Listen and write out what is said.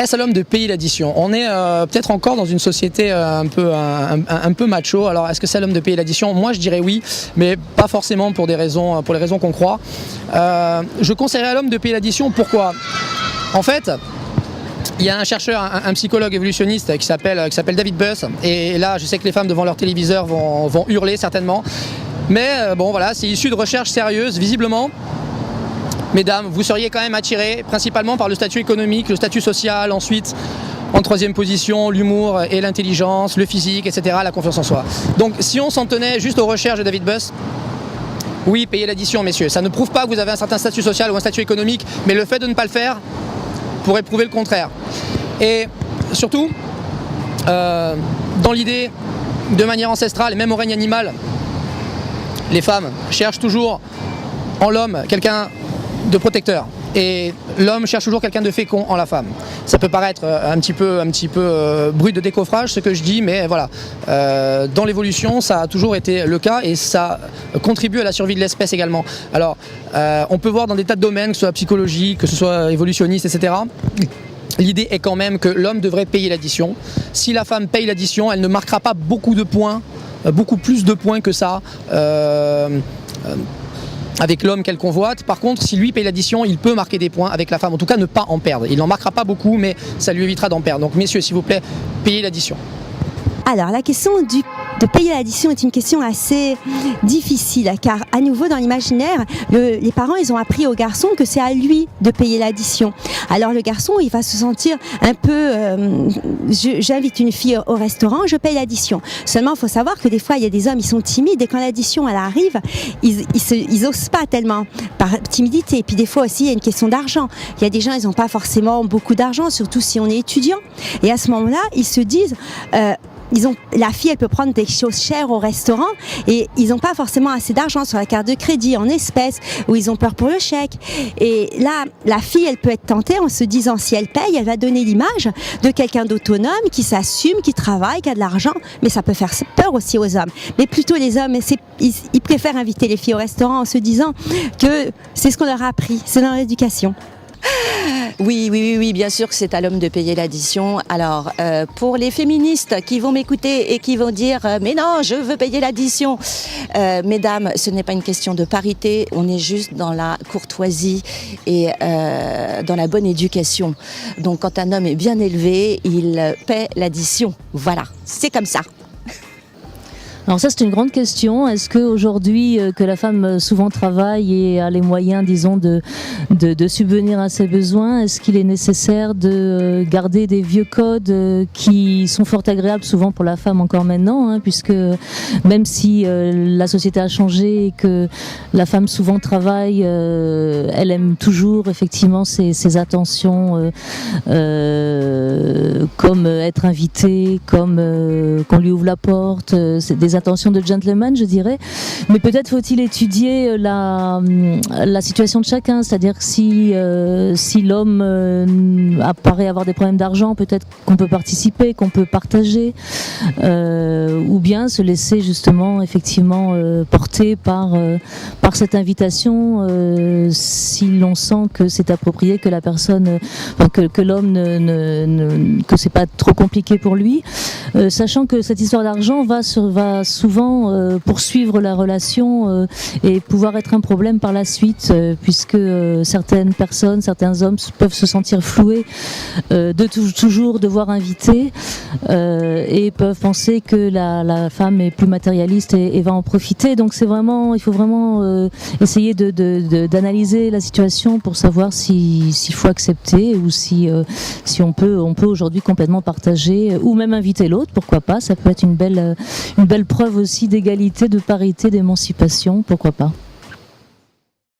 Est-ce à l'homme de payer l'addition? On est peut-être encore dans une société un peu macho. Alors est-ce que c'est à l'homme de payer l'addition? Moi je dirais oui, mais pas forcément pour les raisons qu'on croit. Je conseillerais à l'homme de payer l'addition. Pourquoi? En fait, il y a un chercheur, un psychologue évolutionniste qui s'appelle David Buss, et là je sais que les femmes devant leur téléviseur vont hurler certainement, mais bon voilà, c'est issu de recherches sérieuses. Visiblement, mesdames, vous seriez quand même attirées principalement par le statut économique, le statut social, ensuite en troisième position, l'humour et l'intelligence, le physique, etc., la confiance en soi. Donc si on s'en tenait juste aux recherches de David Buss, oui, payez l'addition, messieurs. Ça ne prouve pas que vous avez un certain statut social ou un statut économique, mais le fait de ne pas le faire pourrait prouver le contraire. Et surtout, dans l'idée, de manière ancestrale et même au règne animal, les femmes cherchent toujours en l'homme quelqu'un de protecteur, et l'homme cherche toujours quelqu'un de fécond en la femme. Ça peut paraître un petit peu brut de décoffrage ce que je dis, mais voilà, dans l'évolution ça a toujours été le cas, et ça contribue à la survie de l'espèce également. Alors on peut voir dans des tas de domaines, que ce soit psychologique, que ce soit évolutionniste, etc. L'idée est quand même que l'homme devrait payer l'addition. Si la femme paye l'addition, elle ne marquera pas beaucoup de points, beaucoup plus de points que ça, avec l'homme qu'elle convoite. Par contre, si lui paye l'addition, il peut marquer des points avec la femme, en tout cas ne pas en perdre. Il n'en marquera pas beaucoup, mais ça lui évitera d'en perdre. Donc messieurs, s'il vous plaît, payez l'addition. Alors la question de payer l'addition est une question assez difficile, car à nouveau dans l'imaginaire, les parents ils ont appris au garçon que c'est à lui de payer l'addition. Alors le garçon il va se sentir un peu, j'invite une fille au restaurant, je paye l'addition. Seulement il faut savoir que des fois il y a des hommes ils sont timides, et quand l'addition elle arrive, ils osent pas tellement par timidité. Et puis des fois aussi il y a une question d'argent. Il y a des gens ils n'ont pas forcément beaucoup d'argent, surtout si on est étudiant. Et à ce moment-là ils se disent la fille elle peut prendre des choses chères au restaurant, et ils n'ont pas forcément assez d'argent sur la carte de crédit en espèces, ou ils ont peur pour le chèque. Et là la fille elle peut être tentée en se disant si elle paye, elle va donner l'image de quelqu'un d'autonome, qui s'assume, qui travaille, qui a de l'argent. Mais ça peut faire peur aussi aux hommes. Mais plutôt les hommes, ils préfèrent inviter les filles au restaurant en se disant que c'est ce qu'on leur a appris, c'est dans l'éducation. Oui, bien sûr que c'est à l'homme de payer l'addition. Alors, pour les féministes qui vont m'écouter et qui vont dire « Mais non, je veux payer l'addition », mesdames, ce n'est pas une question de parité, on est juste dans la courtoisie et dans la bonne éducation. Donc, quand un homme est bien élevé, il paie l'addition. Voilà, c'est comme ça. Alors ça, c'est une grande question. Est-ce qu'aujourd'hui, que la femme souvent travaille et a les moyens, disons, de subvenir à ses besoins, est-ce qu'il est nécessaire de garder des vieux codes qui sont fort agréables souvent pour la femme encore maintenant, hein, puisque même si la société a changé et que la femme souvent travaille, elle aime toujours effectivement ses attentions, comme être invitée, comme qu'on lui ouvre la porte, c'est des intentions de gentleman, je dirais. Mais peut-être faut-il étudier la situation de chacun, c'est-à-dire que si l'homme apparaît avoir des problèmes d'argent, peut-être qu'on peut participer, qu'on peut partager, ou bien se laisser justement effectivement porter par cette invitation, si l'on sent que c'est approprié, que la personne, que l'homme que c'est pas trop compliqué pour lui, sachant que cette histoire d'argent va souvent poursuivre la relation et pouvoir être un problème par la suite, puisque certaines personnes, certains hommes peuvent se sentir floués de toujours devoir inviter et peuvent penser que la femme est plus matérialiste et va en profiter. Donc il faut vraiment essayer d'analyser la situation pour savoir s'il faut accepter ou si on peut aujourd'hui complètement partager ou même inviter l'autre, pourquoi pas. Ça peut être une belle preuve aussi d'égalité, de parité, d'émancipation, pourquoi pas.